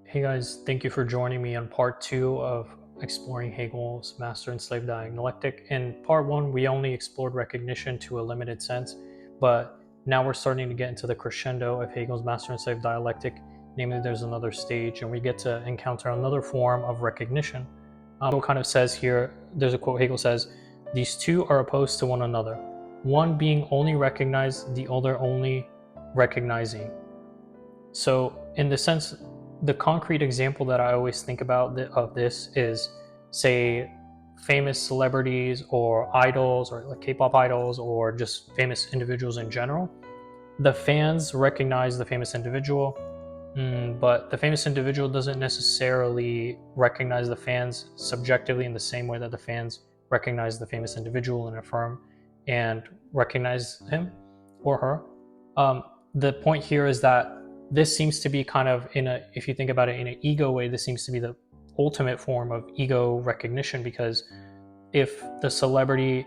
Hey guys, thank you for joining me on part two of exploring Hegel's Master and Slave Dialectic. In part one, we only explored recognition to a limited sense, but now we're starting to get into the crescendo of Hegel's Master and Slave Dialectic. Namely, there's another stage, and we get to encounter another form of recognition. Hegel kind of says here, there's a quote Hegel says, "These two are opposed to one another, one being only recognized, the other only recognizing." So, in the sense, the concrete example that I always think about of this is, say, famous celebrities or idols or like K-pop idols or just famous individuals in general. The fans recognize the famous individual, but the famous individual doesn't necessarily recognize the fans subjectively in the same way that the fans recognize the famous individual and affirm and recognize him or her. The point here is that this seems to be kind of if you think about it in an ego way, this seems to be the ultimate form of ego recognition, because if the celebrity,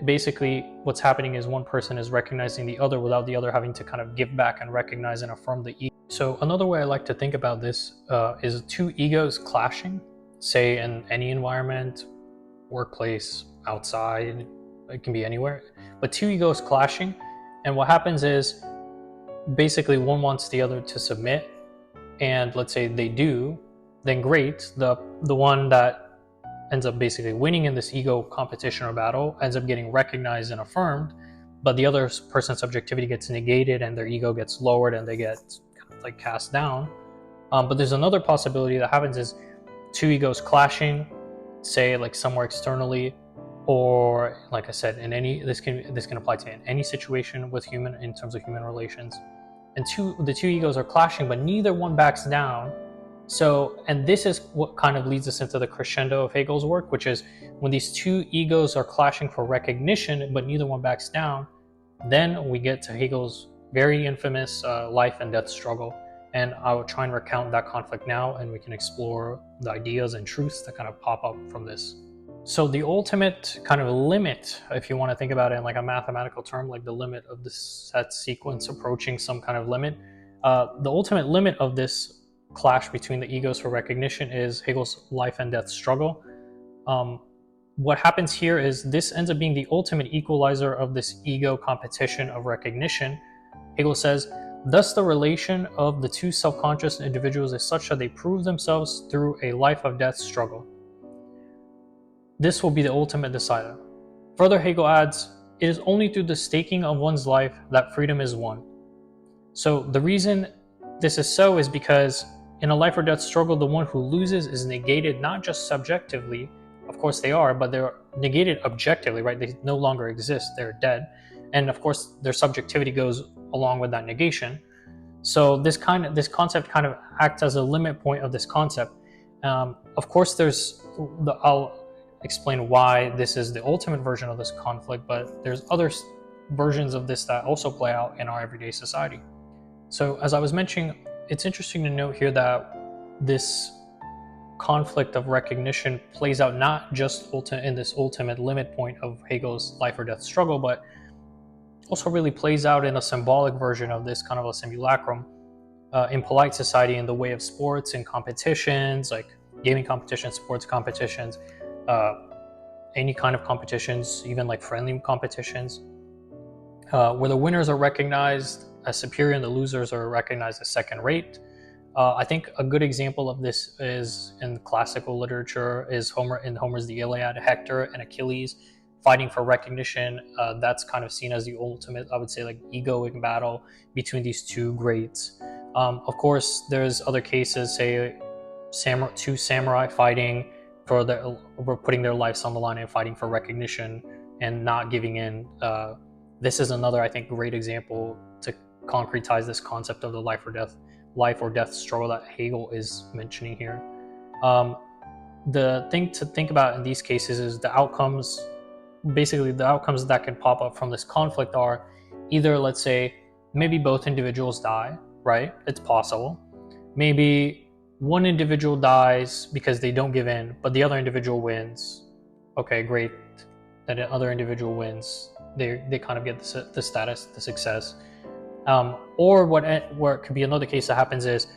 basically what's happening is one person is recognizing the other without the other having to kind of give back and recognize and affirm the ego. So another way I like to think about this is two egos clashing, say in any environment, workplace, outside, it can be anywhere, but two egos clashing, and what happens is basically one wants the other to submit, and let's say they do, then great, the one that ends up basically winning in this ego competition or battle ends up getting recognized and affirmed, but the other person's subjectivity gets negated and their ego gets lowered and they get kind of like cast down. But there's another possibility that happens is two egos clashing, say like somewhere externally, or like I said, in any this can apply to in any situation with human, in terms of human relations, and the two egos are clashing, but neither one backs down. So, and this is what kind of leads us into the crescendo of Hegel's work, which is when these two egos are clashing for recognition, but neither one backs down, then we get to Hegel's very infamous life and death struggle. And I will try and recount that conflict now, and we can explore the ideas and truths that kind of pop up from this. So the ultimate kind of limit, if you want to think about it in like a mathematical term, like the limit of the set sequence approaching some kind of limit, the ultimate limit of this clash between the egos for recognition is Hegel's life and death struggle. What happens here is this ends up being the ultimate equalizer of this ego competition of recognition. Hegel says, thus the relation of the two self-conscious individuals is such that they prove themselves through a life of death struggle. This will be the ultimate decider. Further, Hegel adds, it is only through the staking of one's life that freedom is won. So the reason this is so is because in a life or death struggle, the one who loses is negated not just subjectively, of course they are, but they're negated objectively, right? They no longer exist, they're dead. And of course their subjectivity goes along with that negation. So this concept kind of acts as a limit point of this concept. Of course I'll explain why this is the ultimate version of this conflict, but there's other versions of this that also play out in our everyday society. So as I was mentioning, it's interesting to note here that this conflict of recognition plays out not just in this ultimate limit point of Hegel's life or death struggle, but also really plays out in a symbolic version of this kind of a simulacrum in polite society, in the way of sports and competitions, like gaming competitions, sports competitions, any kind of competitions, even like friendly competitions, where the winners are recognized as superior and the losers are recognized as second rate. I think a good example of this is in classical literature is Homer's The Iliad, Hector and Achilles fighting for recognition. That's kind of seen as the ultimate, I would say, like egoic battle between these two greats. Of course, there's other cases, say two samurai fighting for putting their lives on the line and fighting for recognition and not giving in. This is another, I think, great example to concretize this concept of the life or death struggle that Hegel is mentioning here. The thing to think about in these cases is the outcomes. Basically, the outcomes that can pop up from this conflict are either, let's say, maybe both individuals die, right? It's possible. Maybe one individual dies because they don't give in, but the other individual wins. Okay, great. That other individual wins. They kind of get the status, the success. Or what could be another case that happens is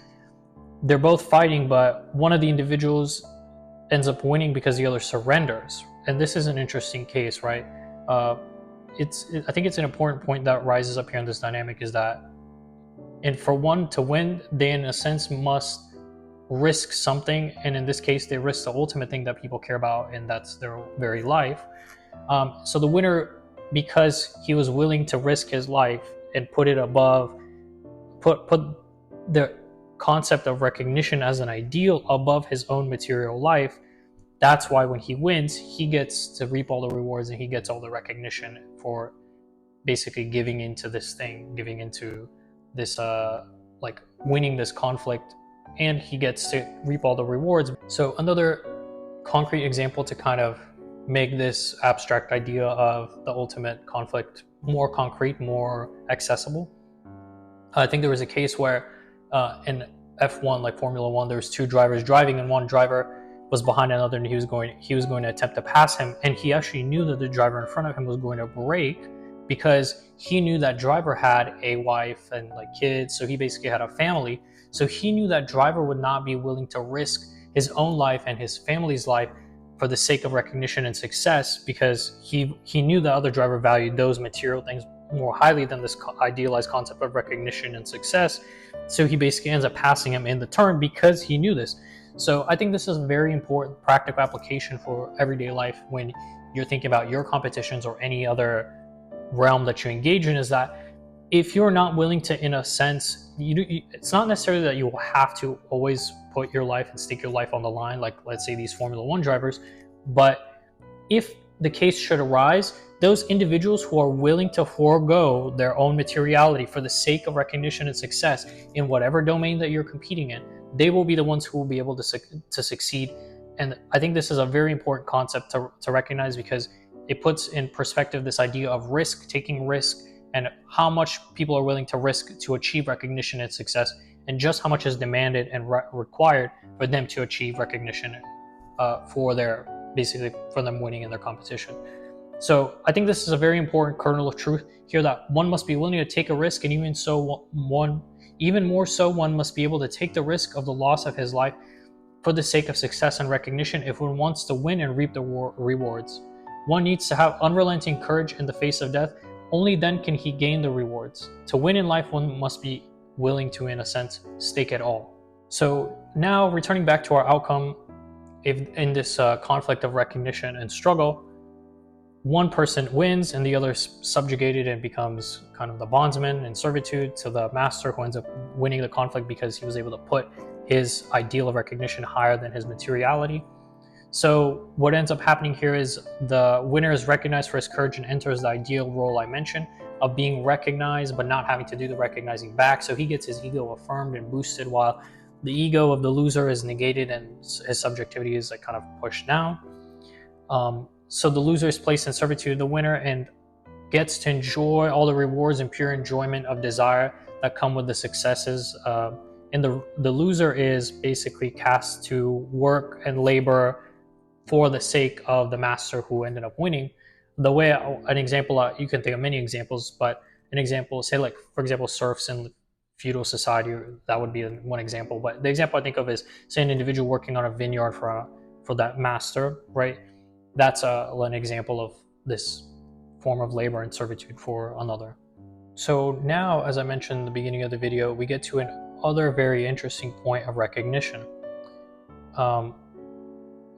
they're both fighting, but one of the individuals ends up winning because the other surrenders. And this is an interesting case, right? Uh, I think it's an important point that rises up here in this dynamic is that, and for one to win, they in a sense must risk something, and in this case, they risk the ultimate thing that people care about, and that's their very life. So the winner, because he was willing to risk his life and put it above, put the concept of recognition as an ideal above his own material life. That's why when he wins, he gets to reap all the rewards and he gets all the recognition for basically giving into this thing, giving into this like winning this conflict, and he gets to reap all the rewards. So another concrete example to kind of make this abstract idea of the ultimate conflict more concrete, more accessible. I think there was a case where in F1, like Formula One, there was two drivers driving, and one driver was behind another, and he was going to attempt to pass him, and he actually knew that the driver in front of him was going to brake because he knew that driver had a wife and like kids, so he basically had a family. So he knew that driver would not be willing to risk his own life and his family's life for the sake of recognition and success, because he knew the other driver valued those material things more highly than this idealized concept of recognition and success. So he basically ends up passing him in the turn because he knew this. So I think this is a very important practical application for everyday life when you're thinking about your competitions or any other realm that you engage in, is that if you're not willing to, in a sense, it's not necessarily that you will have to always put your life and stake your life on the line, like let's say these Formula One drivers, but if the case should arise, those individuals who are willing to forego their own materiality for the sake of recognition and success in whatever domain that you're competing in, they will be the ones who will be able to succeed. And I think this is a very important concept to recognize, because it puts in perspective this idea of risk, taking risk, and how much people are willing to risk to achieve recognition and success, and just how much is demanded and required for them to achieve recognition for them winning in their competition. So I think this is a very important kernel of truth here, that one must be willing to take a risk, and even more so, one must be able to take the risk of the loss of his life for the sake of success and recognition if one wants to win and reap the rewards. One needs to have unrelenting courage in the face of death. Only then can he gain the rewards. To win in life, one must be willing to, in a sense, stake it all. So now, returning back to our outcome, if in this conflict of recognition and struggle, one person wins and the other is subjugated and becomes kind of the bondsman in servitude to the master, who ends up winning the conflict because he was able to put his ideal of recognition higher than his materiality. So what ends up happening here is the winner is recognized for his courage and enters the ideal role I mentioned of being recognized but not having to do the recognizing back. So he gets his ego affirmed and boosted, while the ego of the loser is negated and his subjectivity is like kind of pushed down. So the loser is placed in servitude to the winner and gets to enjoy all the rewards and pure enjoyment of desire that come with the successes. And the loser is basically cast to work and labor for the sake of the master who ended up winning. The way an example, you can think of many examples, but an example, say like, for example, serfs in feudal society, that would be one example. But the example I think of is, say, an individual working on a vineyard for that master, right? That's an example of this form of labor and servitude for another. So now, as I mentioned in the beginning of the video, we get to another very interesting point of recognition.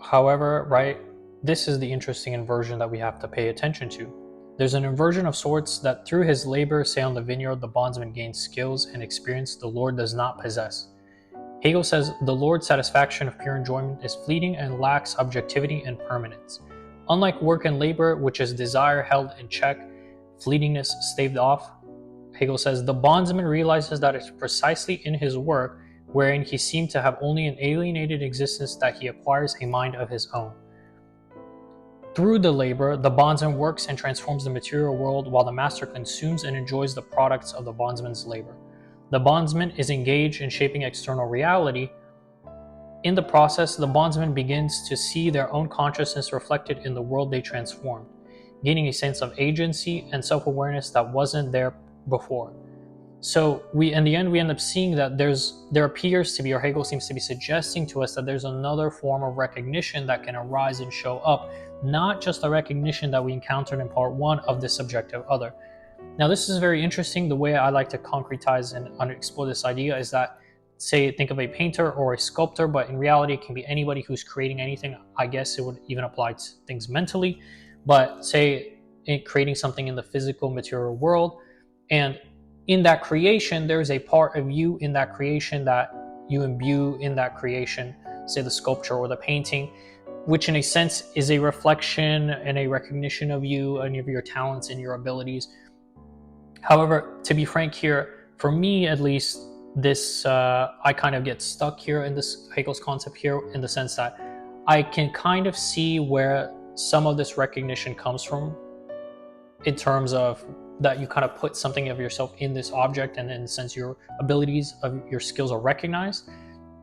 However, right, this is the interesting inversion that we have to pay attention to. There's an inversion of sorts that through his labor, say on the vineyard, the bondsman gains skills and experience the Lord does not possess. Hegel says the Lord's satisfaction of pure enjoyment is fleeting and lacks objectivity and permanence. Unlike work and labor, which is desire held in check, fleetingness staved off, Hegel says the bondsman realizes that it's precisely in his work, wherein he seemed to have only an alienated existence, that he acquires a mind of his own. Through the labor, the bondsman works and transforms the material world, while the master consumes and enjoys the products of the bondsman's labor. The bondsman is engaged in shaping external reality. In the process, the bondsman begins to see their own consciousness reflected in the world they transformed, gaining a sense of agency and self-awareness that wasn't there before. So we, in the end, we end up seeing that there appears to be, or Hegel seems to be suggesting to us, that there's another form of recognition that can arise and show up, not just the recognition that we encountered in part one of the subjective other. Now, this is very interesting. The way I like to concretize and explore this idea is that, say, think of a painter or a sculptor, but in reality, it can be anybody who's creating anything. I guess it would even apply to things mentally, but say creating something in the physical material world. And in that creation, there's a part of you in that creation that you imbue in that creation, say the sculpture or the painting, which in a sense is a reflection and a recognition of you and of your talents and your abilities. However, to be frank here, for me at least, this I kind of get stuck here in this Hegel's concept here, in the sense that I can kind of see where some of this recognition comes from, in terms of that you kind of put something of yourself in this object, and in the sense your abilities of your skills are recognized.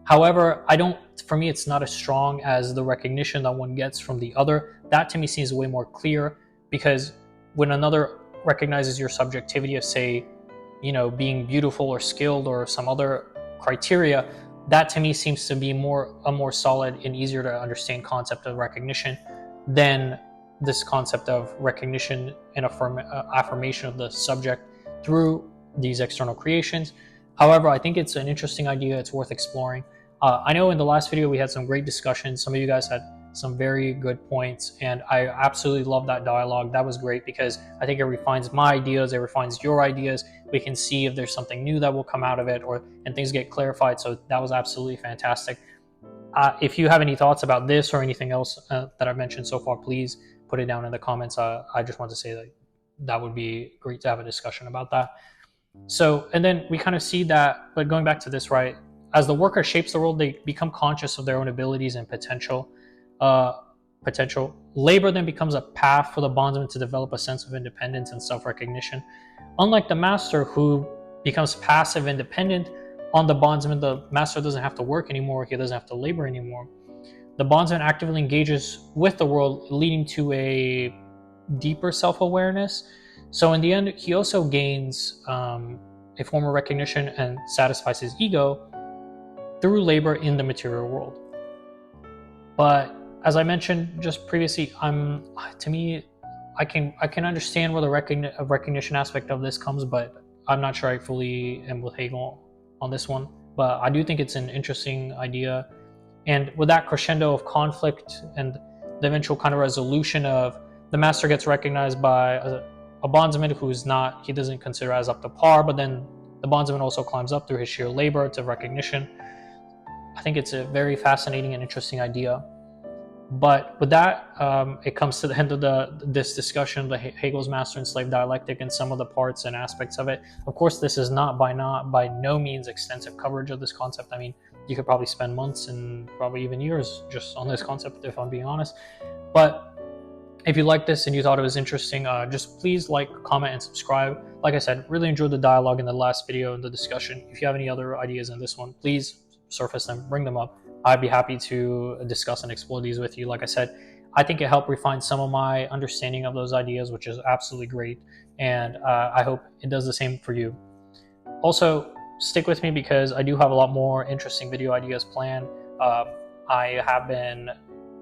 However, I don't, for me, it's not as strong as the recognition that one gets from the other. That to me seems way more clear, because when another recognizes your subjectivity of, say, being beautiful or skilled or some other criteria, that to me seems to be a more solid and easier to understand concept of recognition than this concept of recognition and affirmation of the subject through these external creations. However, I think it's an interesting idea. It's worth exploring. I know in the last video we had some great discussions. Some of you guys had some very good points, and I absolutely love that dialogue. That was great, because I think it refines my ideas, it refines your ideas. We can see if there's something new that will come out of it, and things get clarified. So that was absolutely fantastic. If you have any thoughts about this or anything else that I've mentioned so far, please put it down in the comments. I just want to say that would be great to have a discussion about that. So, and then we kind of see that, but going back to this, right? As the worker shapes the world, they become conscious of their own abilities and potential. Labor then becomes a path for the bondsman to develop a sense of independence and self-recognition. Unlike the master, who becomes passive and dependent on the bondsman, the master doesn't have to work anymore. He doesn't have to labor anymore. The bondsman actively engages with the world, leading to a deeper self-awareness. So in the end, he also gains a form of recognition and satisfies his ego through labor in the material world. But as I mentioned just previously, to me, I can understand where the recognition aspect of this comes, but I'm not sure I fully am with Hegel on this one. But I do think it's an interesting idea. And with that crescendo of conflict and the eventual kind of resolution of the master gets recognized by a bondsman he doesn't consider as up to par, but then the bondsman also climbs up through his sheer labor to recognition. I think it's a very fascinating and interesting idea. But with that, it comes to the end of this discussion of Hegel's master and slave dialectic and some of the parts and aspects of it. Of course, this is not by no means extensive coverage of this concept. I mean, you could probably spend months and probably even years just on this concept, if I'm being honest. But if you liked this and you thought it was interesting, just please like, comment, and subscribe. Like I said, really enjoyed the dialogue in the last video and the discussion. If you have any other ideas in this one, please surface them, bring them up. I'd be happy to discuss and explore these with you. Like I said, I think it helped refine some of my understanding of those ideas, which is absolutely great. And I hope it does the same for you. Also, stick with me, because I do have a lot more interesting video ideas planned.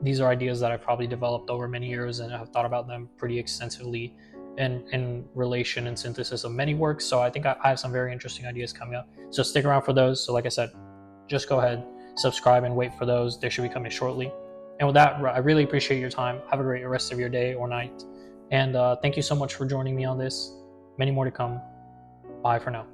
These are ideas that I've probably developed over many years, and I've thought about them pretty extensively in relation and synthesis of many works. So I think I have some very interesting ideas coming up. So stick around for those. So like I said, just go ahead, subscribe, and wait for those. They should be coming shortly. And with that, I really appreciate your time. Have a great rest of your day or night. And thank you so much for joining me on this. Many more to come. Bye for now.